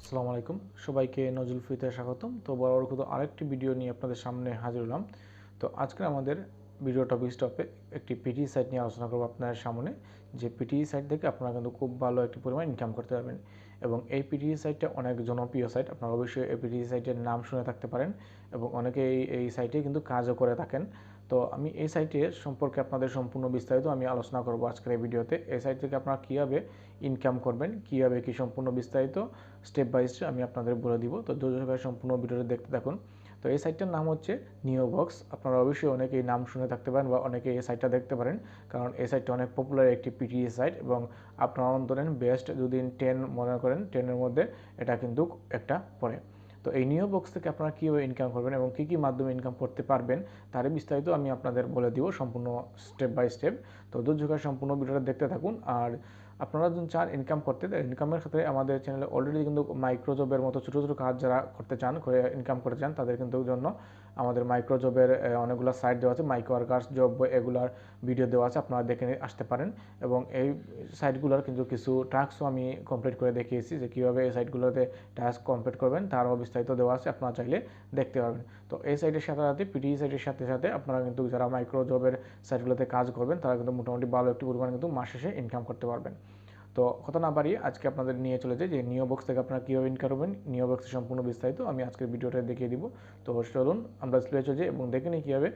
আসসালামু আলাইকুম সবাইকে নজরুল ফ্রিতে স্বাগতম। তো বরাবর আরেকটি ভিডিও নিয়ে আপনাদের সামনে হাজির হলাম। তো আজকে আমাদের ভিডিও টপিকে একটি পিটি সাইট নিয়ে আলোচনা করব আপনাদের সামনে, যে পিটি সাইট থেকে আপনারা কিন্তু খুব ভালো একটি পরিমাণ ইনকাম করতে পারবেন। এবং এই পিটি সাইটটা অনেক জনপ্রিয় সাইট, আপনারা অবশ্যই এই পিটি সাইটের নাম শুনে থাকতে পারেন এবং অনেকে এই সাইটে কিন্তু কাজও করে থাকেন। তো আমি এই সাইটের সম্পর্কে আপনাদের সম্পূর্ণ বিস্তারিত আমি আলোচনা করব আজকের এই ভিডিওতে। এই সাইট থেকে আপনারা কীভাবে ইনকাম করবেন, কীভাবে কি সম্পূর্ণ বিস্তারিত স্টেপ বাই স্টেপ আমি আপনাদের বলে দিব। তো ধৈর্য সম্পূর্ণ ভিডিওটি দেখতে থাকুন। তো এই সাইটটার নাম হচ্ছে নিওবক্স। আপনারা অবশ্যই অনেকে এই নাম শুনে থাকতে পারেন বা অনেকে এই সাইটটা দেখতে পারেন, কারণ এই সাইটটা অনেক পপুলার একটি পিটি সাইট এবং আপনারা ধরেন বেস্ট যদি 10 মনে করেন 10-এর মধ্যে এটা কিন্তু একটা পড়ে। তো এই নিওবক্স থেকে আপনারা কীভাবে ইনকাম করবেন এবং কী কী মাধ্যমে ইনকাম করতে পারবেন তার বিস্তারিত আমি আপনাদের বলে দিব সম্পূর্ণ স্টেপ বাই স্টেপ। তো ধৈর্য সম্পূর্ণ ভিডিওটা দেখতে থাকুন। আর আপনারা যদি চান ইনকাম করতে, ইনকামের ক্ষেত্রে আমাদের চ্যানেলে অলরেডি কিন্তু মাইক্রো জবের মতো ছোটো ছোটো কাজ যারা করতে চান, করে ইনকাম করতে চান, তাদের কিন্তু জন্য আমাদের মাইক্রো জবের অনেকগুলো সাইট দেওয়া আছে, মাইক্রোওয়ার্কার্স, জববয়, এগুলার ভিডিও দেওয়া আছে, আপনারা দেখে আসতে পারেন। এবং এই সাইটগুলোর কিন্তু কিছু টাস্কও আমি কমপ্লিট করে দেখিয়েছি, যে কীভাবে এই সাইটগুলোতে টাস্ক কমপ্লিট করবেন তারও বিস্তারিত দেওয়া আছে, আপনারা চাইলে দেখতে পারবেন। তো এই সাইটের সাথে সাথে পিটি সাইটের সাথে সাথে আপনারা কিন্তু যারা মাইক্রো জবের সাইটগুলোতে কাজ করবেন তারা কিন্তু মোটামুটি ভালো একটি পরিমাণ কিন্তু মাস শেষে ইনকাম করতে পারবেন। তো কথা না বাড়িয়ে আজকে আপনাদের নিয়ে চলে যাই যে নিওবক্স থেকে আপনারা কীভাবে ইনকাম করবেন। নিওবক্সের সম্পূর্ণ বিস্তারিত আমি আজকের ভিডিওটা দেখিয়ে দিব। তো চলুন আমরা স্ক্রিনে চলে যাই এবং দেখে নিই কীভাবে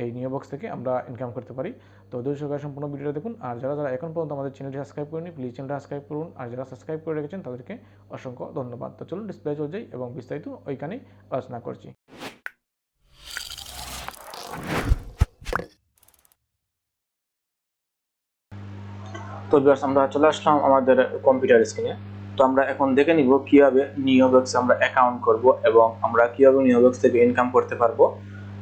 এই নিওবক্স থেকে আমরা ইনকাম করতে পারি। তো ধৈর্য সহকারে সম্পূর্ণ ভিডিওটা দেখুন। আর যারা এখন পর্যন্ত আমাদের চ্যানেলটি সাবস্ক্রাইব করেনি, প্লিজ চ্যানেলটা সাবস্ক্রাইব করুন। আর যারা সাবস্ক্রাইব করে রেখেছেন তাদেরকে অসংখ্য ধন্যবাদ। তো চলুন ডিসপ্লে চলে যাই এবং বিস্তারিত ওইখানেই আলোচনা করছি। তো ভিউয়ার্স, আমরা চলে আসলাম আমাদের কম্পিউটার স্ক্রিনে। তো আমরা এখন দেখে নিব কিভাবে নিওবক্সে আমরা অ্যাকাউন্ট করব এবং আমরা কিভাবে নিওবক্স থেকে ইনকাম করতে পারবো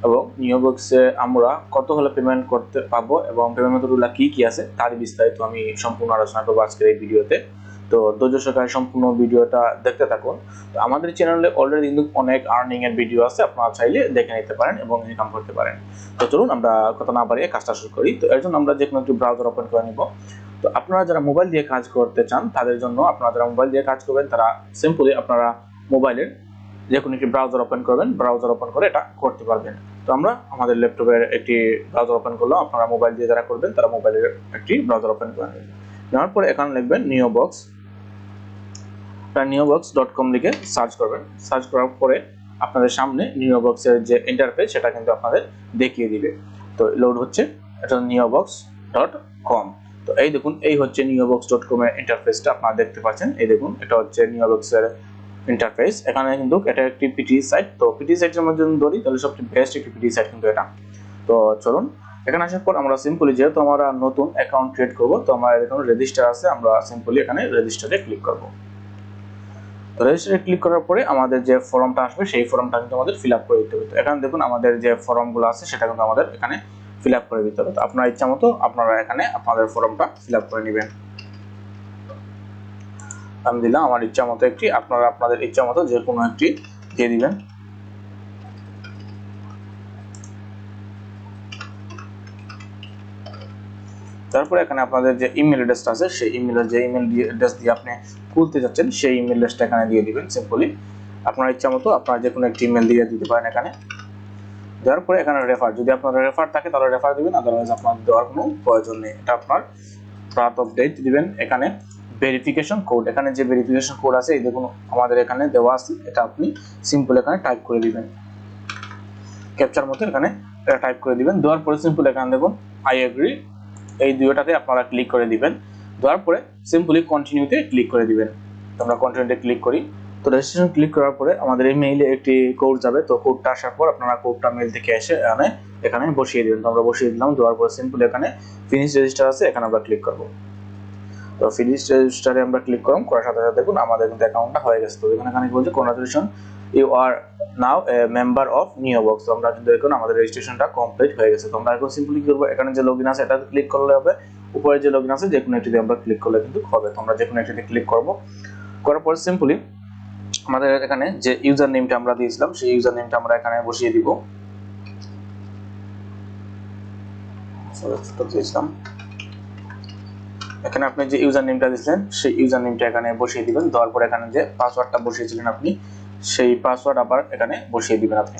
এবং নিওবক্সে আমরা কত হলে পেমেন্ট করতে পাবো এবং পেমেন্ট মেথডগুলো কি কি আছে তার বিস্তারিত আমি সম্পূর্ণ আলোচনা করবো আজকের এই ভিডিওতে। তো ধৈর্য সহকারে সম্পূর্ণ ভিডিওটা দেখতে থাকুন। তো আমাদের চ্যানেলে অলরেডি কিন্তু অনেক আর্নিং এর ভিডিও আছে, আপনারা চাইলে দেখে নিতে পারেন এবং ইনকাম করতে পারেন। তো চলুন আমরা কথা না বাড়িয়ে কাজটা শুরু করি। তো এর জন্য আমরা যে কোনো একটি ব্রাউজার ওপেন করে নিব। তো আপনারা যারা মোবাইল দিয়ে কাজ করতে চান তাদের জন্য, আপনারা যারা মোবাইল দিয়ে কাজ করবেন তারা সিম্পলি আপনারা মোবাইলের যে কোনো একটি ব্রাউজার ওপেন করবেন, ব্রাউজার ওপেন করে এটা করতে পারবেন। তো আমরা আমাদের ল্যাপটপের একটি ব্রাউজার ওপেন করলাম, আপনারা মোবাইল দিয়ে যারা করবেন তারা মোবাইলের একটি ব্রাউজার ওপেন করে নেবেন। নেওয়ার পরে এখানে লিখবেন নিওবক্স, neobux.com লিখে সার্চ করবেন। সার্চ করার পরে আপনাদের সামনে নিওবক্সের যে ইন্টারফেস সেটা কিন্তু আপনাদের দেখিয়ে দিবে। তো লোড হচ্ছে, এটা neobux.com। তো এই দেখুন, এই হচ্ছে neobux.com এর ইন্টারফেসটা আপনারা দেখতে পাচ্ছেন। এই দেখুন, এটা হচ্ছে নিওবক্সের ইন্টারফেস। এখানে কিন্তু এটা একটি পিটি সাইট। তো পিটি সাইটের মধ্যে যদি ধরি তাহলে সবচেয়ে বেস্ট একটি পিটি সাইট কিন্তু এটা। তো চলুন এখানে আসার পর আমরা সিম্পলি, যেহেতু আমরা নতুন অ্যাকাউন্ট ক্রিয়েট করব, তো আমরা দেখুন রেজিস্টার আছে, আমরা সিম্পলি এখানে রেজিস্টারে ক্লিক করব। তো রেজিস্টারে ক্লিক করার পরে আমাদের যে ফর্মটা আসবে সেই ফর্মটা কিন্তু আমাদের ফিল আপ করে দিতে হবে। তো এখানে দেখুন আমাদের যে ফর্মগুলো আছে সেটা কিন্তু আমাদের এখানে ফিল আপ করে দিতে হবে। তো আপনার ইচ্ছা মতো আপনারা এখানে আপনাদের ফর্মটা ফিল আপ করে নেবেন। আমি দিলাম আমার ইচ্ছা মতো একটি, আপনারা আপনাদের ইচ্ছা মতো যে কোনো একটি দিয়ে দিবেন। তারপরে এখানে আপনাদের যে ইমেল অ্যাড্রেসটা আছে সেই ইমেলের যে ইমেল অ্যাড্রেস দিয়ে আপনি খুলতে যাচ্ছেন সেই ইমেল অ্যাড্রেসটা এখানে দিয়ে দিবেন। সিম্পলি আপনার ইচ্ছা মতো আপনারা যে কোনো একটি ইমেল দিয়ে দিতে পারেন এখানে। দেওয়ার পরে এখানে রেফার, যদি আপনার রেফার থাকে তাহলে রেফার দিবেন, আদারওয়াইজ আপনার দেওয়ার কোনো প্রয়োজন নেই। এটা আপনার পার্ট অফ ডেট দিবেন। এখানে ভেরিফিকেশন কোড, এখানে যে ভেরিফিকেশন কোড আছে এই দেখুন আমাদের এখানে দেওয়া আছে, এটা আপনি সিম্পল এখানে টাইপ করে দিবেন, ক্যাপচার মতো এখানে এটা টাইপ করে দিবেন। দেওয়ার পরে সিম্পল এখানে দেখুন আই এগ্রি, এই দুটোটাতে আপনারা ক্লিক করে দিবেন। দেওয়ার পরে সিম্পলি কন্টিনিউতে ক্লিক করে দিবেন। তো আমরা কন্টিনিউতে ক্লিক করি। তো রেজিস্ট্রেশন ক্লিক করার পরে আমাদের এই মেইলে একটি কোড যাবে। তো কোডটা আসার পর আপনারা কোডটা মেইল থেকে এসে এখানে বসিয়ে দিবেন। তো আমরা বসিয়ে দিলাম। দেওয়ার পরে সিম্পলি এখানে ফিনিশ রেজিস্টার আছে, এখানে আমরা ক্লিক করব। তো ফিনিশ রেজিস্টারে আমরা ক্লিক করলাম, করার সাথে সাথে দেখুন আমাদের কিন্তু অ্যাকাউন্টটা হয়ে গেছে। তো এখানে বলছে congratulation, you are now a member of Neobox. তো আমরা কিন্তু এখন আমাদের রেজিস্ট্রেশনটা কমপ্লিট হয়ে গেছে। তো আমরা এখন সিম্পলি কি করব, এখানে যে লগইন আছে এটাতে ক্লিক করলে হবে, উপরে যে লগইন আছে যে কোনো একটিতে আমরা ক্লিক করলে কিন্তু হবে। তো আমরা যে কোনো একটিতে ক্লিক করব। করার পর সিম্পলি আমাদের এখানে যে ইউজার নেমটা আমরা দিয়েছিলাম সেই ইউজার নেমটা আমরা এখানে বসিয়ে দিব। এখানে আপনি যে ইউজার নেমটা দিয়েছেন সেই ইউজার নেমটা এখানে বসিয়ে দিবেন, দেওয়ার পর এখানে যে পাসওয়ার্ডটা বসিয়েছিলেন আপনি সেই পাসওয়ার্ড আবার এখানে বসিয়ে দিবেন। আপনি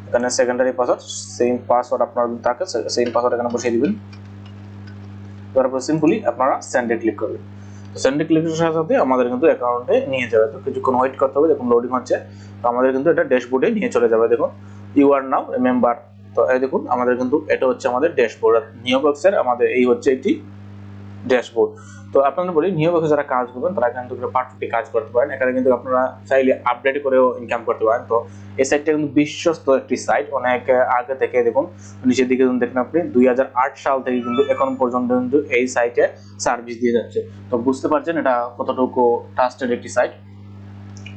এখানে সেকেন্ডারি পাসওয়ার্ড সেম পাসওয়ার্ড আপনার থাকে সেম পাসওয়ার্ড এখানে বসিয়ে দিবেন। তারপর সিম্পলি আপনারা সেন্ডে ক্লিক করবেন। তো সেন্ডে ক্লিক করার সাথে সাথে আমাদের কিন্তু অ্যাকাউন্টে নিয়ে যাবে। তো কিছুক্ষণ ওয়েট করতে হবে, দেখুন লোডিং হচ্ছে। তো আমাদের কিন্তু এটা ড্যাশবোর্ডে নিয়ে চলে যাবে। দেখুন you are now a member. তো এই দেখুন আমাদের কিন্তু এটা হচ্ছে আমাদের ড্যাশবোর্ড। নিওবক্সের আমাদের এই হচ্ছে একটি ড্যাশবোর্ড। তো আপনাদের বলি নিওবক্সে যারা কাজ করবেন তারা কিন্তু পারফেক্টলি কাজ করতে পারেন। এখানে কিন্তু আপনারা চাইলে আপডেট করেও ইনকাম করতে পারেন। তো এই সাইটটা কিন্তু বিশ্বস্ত একটি সাইট। অনেক আগে থেকে দেখুন নিচের দিকে দেখেন আপনি 2008 সাল থেকে কিন্তু এখন পর্যন্ত কিন্তু এই সাইটে সার্ভিস দিয়ে যাচ্ছে। তো বুঝতে পারছেন এটা কতটুকু ট্রাস্টেড একটি সাইট।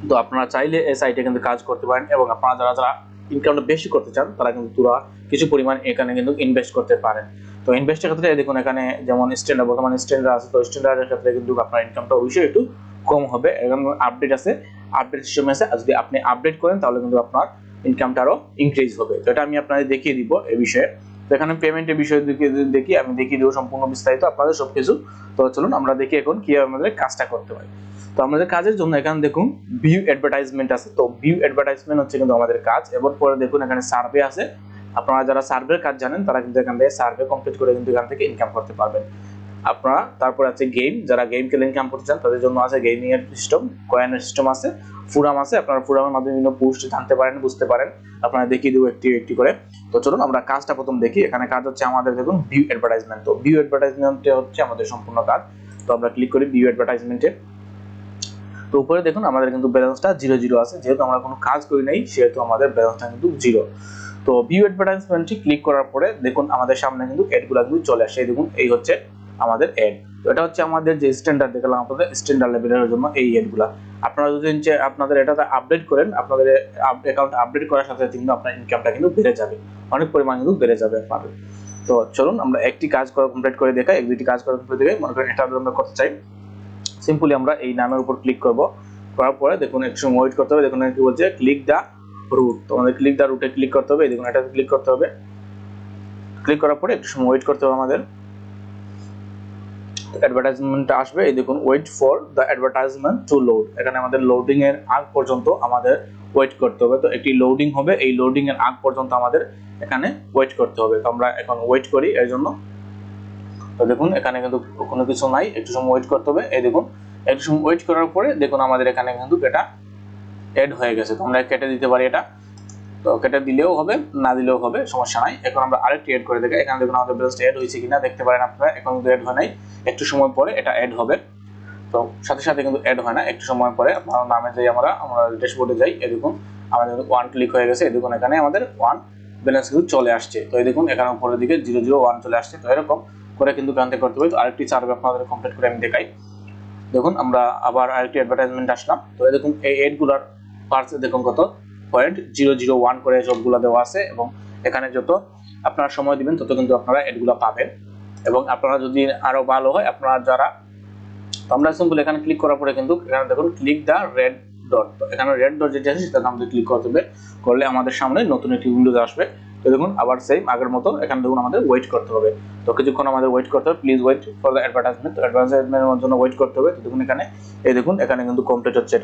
তো আপনারা চাইলে এই সাইটে কিন্তু কাজ করতে পারেন এবং আপনারা যারা ইনকামটা বেশি করতে চান তারা কিন্তু পুরো কিছু পরিমাণ এখানে কিন্তু ইনভেস্ট করতে পারেন। তো ইনভেস্টের ক্ষেত্রে দেখুন এখানে যেমন স্ট্যান্ডার্ড বর্তমানে স্ট্যান্ডার্ড আছে। তো স্ট্যান্ডার্ডের ক্ষেত্রে কিন্তু আপনার ইনকামটা অবশ্যই একটু কম হবে। এখন আপডেট আছে, আপডেট সিস্টেম আছে। আর যদি আপনি আপডেট করেন তাহলে কিন্তু আপনার ইনকামটা আরো ইনক্রিজ হবে। তো এটা আমি আপনাদের দেখিয়ে দিব এই বিষয়ে। তো এখানে পেমেন্টের বিষয় দেখি আমি দেখিয়ে দিব সম্পূর্ণ বিস্তারিত আপনাদের সবকিছু। তো চলুন আমরা দেখি এখন কিভাবে আমাদের কাজটা করতে হয়। তো আমাদের কাজের জন্য এখানে দেখুন ভিউ অ্যাডভার্টাইজমেন্ট আছে। তো ভিউ অ্যাডভার্টাইজমেন্ট হচ্ছে কিন্তু আমাদের কাজ। এবার পরে দেখুন এখানে সার্ভে আছে। আপনারা যারা সার্ভের কাজ জানেন তারা কিন্তু এখান থেকে সার্ভে কমপ্লিট করে কিন্তু এখান থেকে ইনকাম করতে পারবেন। আপনারা তারপর আছে গেম, যারা গেম খেলে ইনকাম করতে চান তাদের জন্য আছে গেমিং এর সিস্টেম, কয়েনের সিস্টেম আছে, ফোরাম আছে। আপনারা ফোরামের মাধ্যমে বিভিন্ন পোস্ট জানতে পারেন, বুঝতে পারেন। আপনারা দেখিয়ে দেবো একটি একটি করে। তো চলুন আমরা কাজটা প্রথম দেখি। এখানে কাজ হচ্ছে আমাদের দেখুন ভিউ অ্যাডভার্টাইজমেন্ট। তো ভিউ অ্যাডভার্টাইজমেন্টে হচ্ছে আমাদের সম্পূর্ণ কাজ। তো আমরা ক্লিক করি ভিউ অ্যাডভার্টাইজমেন্টে। তো উপরে দেখুন আমাদের কিন্তু ব্যালেন্সটা 0 আছে, যেহেতু আমরা কোনো কাজ করি নাই সেহেতু আমাদের ব্যালেন্সটা কিন্তু 0। তো ভিউ অ্যাডভার্টাইজমেন্টটি ক্লিক করার পরে দেখুন আমাদের সামনে কিন্তু অ্যাডগুলো কিন্তু চলে আসে। দেখুন এই হচ্ছে আমাদের অ্যাড। তো এটা হচ্ছে আমাদের যে স্ট্যান্ডার্ড দেখলাম আপনাদের স্ট্যান্ডার্ড লেভেলের জন্য এই অ্যাডগুলো। আপনারা যদি আপনাদের এটাতে আপডেট করেন, আপনাদের অ্যাকাউন্ট আপডেট করার সাথে কিন্তু আপনার ইনকামটা কিন্তু বেড়ে যাবে, অনেক পরিমাণ কিন্তু বেড়ে যাবে আপনাদের। তো চলুন আমরা একটি কাজ কমপ্লিট করে দেখাই, এক দুইটি কাজ করে কমপ্লিট দেখাই। মনে করেন এটা আমরা করতে চাই। সিম্পলি আমরা এই নামের উপর ক্লিক করব, করার পরে দেখুন একটু সময় ওয়েট করতে হবে। দেখুন কি বলছে ক্লিক দা রুট। তো আমাদের ক্লিক দা রুটে ক্লিক করতে হবে। দেখুন এটাতে ক্লিক করতে হবে। ক্লিক করার পরে একটু সময় ওয়েট করতে হবে আমাদের। অ্যাডভার্টাইজমেন্টটা আসবে। এই দেখুন wait for the advertisement to load. এখানে আমাদের লোডিং এর আগ পর্যন্ত আমাদের ওয়েট করতে হবে। তো একটি লোডিং হবে, এই লোডিং এর আগ পর্যন্ত আমাদের এখানে ওয়েট করতে হবে। তো আমরা এখন ওয়েট করি এর জন্য। তো দেখুন এখানে কিন্তু কোনো কিছু নাই, একটু সময় ওয়েট করতে হবে। এই দেখুন একটু সময় ওয়েট করার পরে দেখুন আমাদের এখানে কিন্তু এটা অ্যাড হয়ে গেছে। তো আমরা কেটে দিতে পারি এটা। তো কেটে দিলেও হবে, না দিলেও হবে, সমস্যা নাই। এখন আমরা আরেকটি অ্যাড করে দেখাই। এখানে দেখুন আমাদের ব্যালেন্সটা অ্যাড হয়েছে কিনা দেখতে পারেন আপনারা। এখন কিন্তু অ্যাড হয় নাই, একটু সময় পরে এটা অ্যাড হবে। তো সাথে সাথে কিন্তু অ্যাড হয় না, একটু সময় পরে। আপনার নামে যাই আমরা ড্যাশবোর্ডে যাই। এই দেখুন আমাদের 1 ক্লিক হয়ে গেছে। এই দেখুন এখানে আমাদের 1 ব্যালেন্স কিন্তু চলে আসছে। তো এই দেখুন এখানে উপরের দিকে 001 চলে আসছে। তো এরকম করে কিন্তু কাউন্ট করতে হবে। তো আরেকটি সার্ভে আপনাদের কমপ্লিট করে আমি দেখাই। দেখুন আমরা আবার আরেকটি অ্যাডভার্টাইজমেন্ট আসলাম। তো এই দেখুন এই অ্যাডগুলোর পার্সে দেখুন কত 0.001 করে সবগুলো দেওয়া আছে এবং এখানে যত আপনারা সময় দিবেন তত কিন্তু আপনারা অ্যাডগুলো পাবেন। এবং আপনারা যদি আরো ভালো হয় আপনারা যারা, তো আমরা সিম্পল এখানে ক্লিক করার পরে কিন্তু এখানে দেখুন ক্লিক দা রেড ডট। তো এখানে রেড ডট যেটা আছে সেটাতে আমাদের ক্লিক করতে হবে। করলে আমাদের সামনে নতুন একটি উইন্ডোজ আসবে। তো দেখুন আবার সেম আগের মতো এখানে দেখুন আমাদের ওয়েট করতে হবে। তো কিছুক্ষণ আমাদের ওয়েট করতে হবে। Please wait for the advertisement. তো অ্যাডভার্টাইজমেন্টের জন্য ওয়েট করতে হবে। তো দেখুন এখানে এই দেখুন এখানে কিন্তু কমপ্লিট হচ্ছে।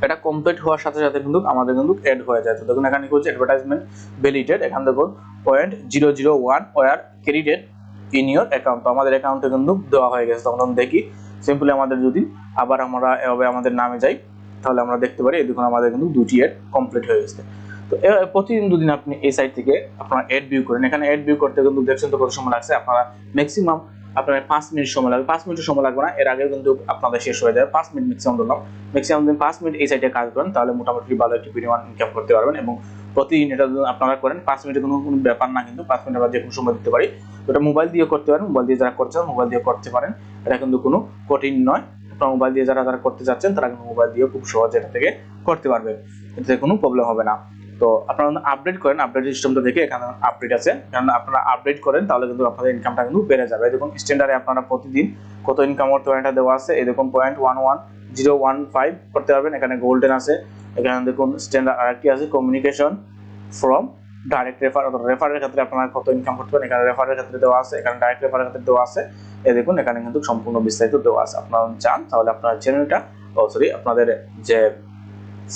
এটা কমপ্লিট হওয়ার সাথে সাথে কিন্তু আমাদের কিন্তু অ্যাড হয়ে যায়। তো দেখুন এখানে কি হচ্ছে অ্যাডভার্টাইজমেন্ট ভ্যালিডেটেড। এখানে দেখুন 0.001 were credited in your account. তো আমাদের অ্যাকাউন্টে কিন্তু দেওয়া হয়ে গেছে। তখন দেখি সিম্পলি আমাদের যদি আবার আমরা এভাবে আমাদের নামে যাই তাহলে আমরা দেখতে পারি এই দেখুন আমাদের কিন্তু 2টি অ্যাড কমপ্লিট হয়ে গেছে। তো প্রতিদিন দুদিন আপনি এই সাইট থেকে আপনারা অ্যাড ভিউ করেন। এখানে অ্যাড ভিউ করতে কিন্তু দেখছেন তো কত সময় লাগছে। আপনারা ম্যাক্সিমাম আপনার 5 মিনিট সময় লাগবে। 5 মিনিট সময় লাগবে না, এর আগে কিন্তু আপনাদের শেষ হয়ে যাবে। 5 মিনিট ম্যাক্সিমাম ধরলাম। ম্যাক্সিমাম দিন 5 মিনিট এই সাইটে কাজ করেন তাহলে মোটামুটি ভালো একটি পরিমাণ ইনকাম করতে পারবেন। এবং প্রতিদিন এটা আপনারা করেন 5 মিনিটের কোনো ব্যাপার না, কিন্তু 5 মিনিট আমরা যে কোনো সময় দিতে পারি। এটা মোবাইল দিয়ে করতে পারেন, মোবাইল দিয়ে যারা করছেন মোবাইল দিয়ে করতে পারেন। এটা কিন্তু কোনো কঠিন নয়। আপনারা মোবাইল দিয়ে যারা করতে যাচ্ছেন তারা কিন্তু মোবাইল দিয়ে খুব সহজে এটা থেকে করতে পারবেন, এতে কোনো প্রবলেম হবে না। তো আপনারা আপডেট করেন, আপডেট সিস্টেমটা দেখে এখানে আপডেট আছে, কারণ আপনারা আপডেট করেন তাহলে কিন্তু আপনাদের ইনকামটা কিন্তু বেড়ে যাবে। দেখুন স্ট্যান্ডার্ডে আপনারা প্রতিদিন কত ইনকাম করতে পারেন এটা দেওয়া আছে। এরকম 0.11015 করতে পারবেন। এখানে গোল্ডেন আছে। এখানে দেখুন স্ট্যান্ডার্ড আরেকটি আছে কমিউনিকেশন ফ্রম ডাইরেক্ট রেফার অথবা রেফারের ক্ষেত্রে আপনারা কত ইনকাম করতে পারেন এখানে রেফারের ক্ষেত্রে দেওয়া আছে, এখানে ডাইরেক্ট রেফারের ক্ষেত্রে দেওয়া আছে। এই দেখুন এখানে কিন্তু সম্পূর্ণ বিস্তারিত দেওয়া আছে। আপনারা চান তাহলে আপনার চ্যানেলটা আপনাদের যে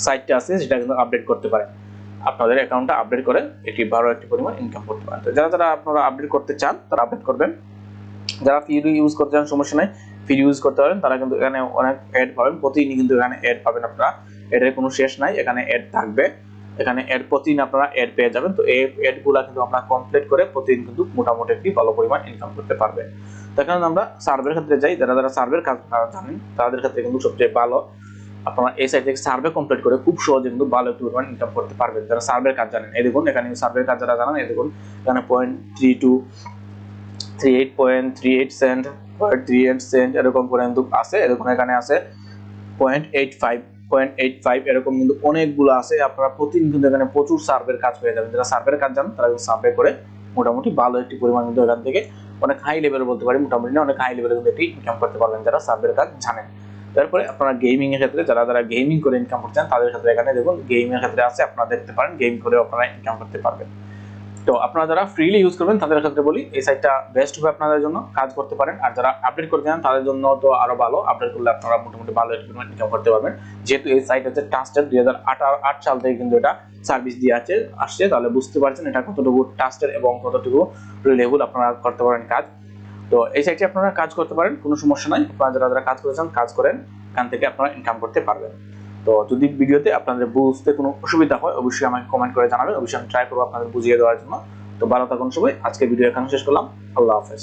সাইটটা আছে সেটা কিন্তু আপডেট করতে পারেন, আপনাদের অ্যাকাউন্টটা আপডেট করে একটি ভালো একটি পরিমাণ ইনকাম করতে পারেন। তো যারা আপনারা আপডেট করতে চান তারা আপডেট করবেন, যারা ফ্রি ইউজ করতে চান সমস্যা নাই, ফ্রি ইউজ করতে পারেন, তারা কিন্তু এখানে অনেক অ্যাড পাবেন, প্রতিদিনই কিন্তু এখানে অ্যাড পাবেন আপনারা, এটার কোনো শেষ নাই, এখানে অ্যাড থাকবে, এখানে অ্যাড প্রতিদিন আপনারা অ্যাড পেয়ে যাবেন। তো এই অ্যাডগুলো কিন্তু আপনারা কমপ্লিট করে প্রতিদিন কিন্তু মোটামুটি একটি ভালো পরিমাণ ইনকাম করতে পারবেন। তো এখানে আমরা সার্ভের ক্ষেত্রে যাই, যারা সার্ভের কাজ জানেন তাদের ক্ষেত্রে কিন্তু সবচেয়ে ভালো, আপনারা এই সাইট থেকে সার্ভে কমপ্লিট করে খুব সহজে কিন্তু ভালো একটু পরিমাণ ইনকাম করতে পারবেন যারা সার্ভের কাজ জানেন। এই দেখুন এখানে সার্ভের কাজ যারা জানেন, এই দেখুন এখানে 0.38 সেন্ট 0.38 সেন্ট এরকম করে কিন্তু আছে, এরকম এখানে আছে 0.85 এরকম কিন্তু অনেকগুলো আছে। আপনারা প্রতিদিন কিন্তু এখানে প্রচুর সার্ভের কাজ পেয়ে যাবেন। যারা সার্ভের কাজ জানেন তারা কিন্তু সার্ভে করে মোটামুটি ভালো একটি পরিমাণ কিন্তু এখান থেকে অনেক হাই লেভেল বলতে পারি, মোটামুটি না অনেক হাই লেভেলে কিন্তু একটি ইনকাম করতে পারবেন যারা সার্ভের কাজ জানেন। তারপরে আপনারা গেমিং এর ক্ষেত্রে যারা গেমিং করে ইনকাম করতে চান তাদের ক্ষেত্রে এখানে দেখুন গেমিং এর ক্ষেত্রে আছে, আপনারা দেখতে পারেন গেম করে আপনারা ইনকাম করতে পারবেন। তো আপনারা যারা ফ্রিলি ইউজ করবেন তাদের ক্ষেত্রে বলি এই সাইটটা বেস্ট হবে আপনাদের জন্য, কাজ করতে পারেন। আর যারা আপডেট করতে চান তাদের জন্য তো আরো ভালো, আপডেট করলে আপনারা মোটামুটি ভালো ইনকাম করতে পারবেন। যেহেতু এই সাইট হচ্ছে ট্রাস্টেড, 2008 সাল থেকে কিন্তু এটা সার্ভিস দিয়ে আসছে, তাহলে বুঝতে পারছেন এটা কতটুকু ট্রাস্টেড এবং কতটুকু রিলেবল আপনারা করতে পারেন কাজ। তো এই সাইটে আপনারা কাজ করতে পারেন, কোনো সমস্যা নাই। আপনারা যারা কাজ করেছেন কাজ করেন, এখান থেকে আপনারা ইনকাম করতে পারবেন। তো যদি ভিডিওতে আপনাদের বুঝতে কোনো অসুবিধা হয় অবশ্যই আমাকে কমেন্ট করে জানাবেন, অবশ্যই আমি ট্রাই করবো আপনাদের বুঝিয়ে দেওয়ার জন্য। তো ভালো থাকুন সবাই, আজকে ভিডিও এখানে শেষ করলাম, আল্লাহ হাফেজ।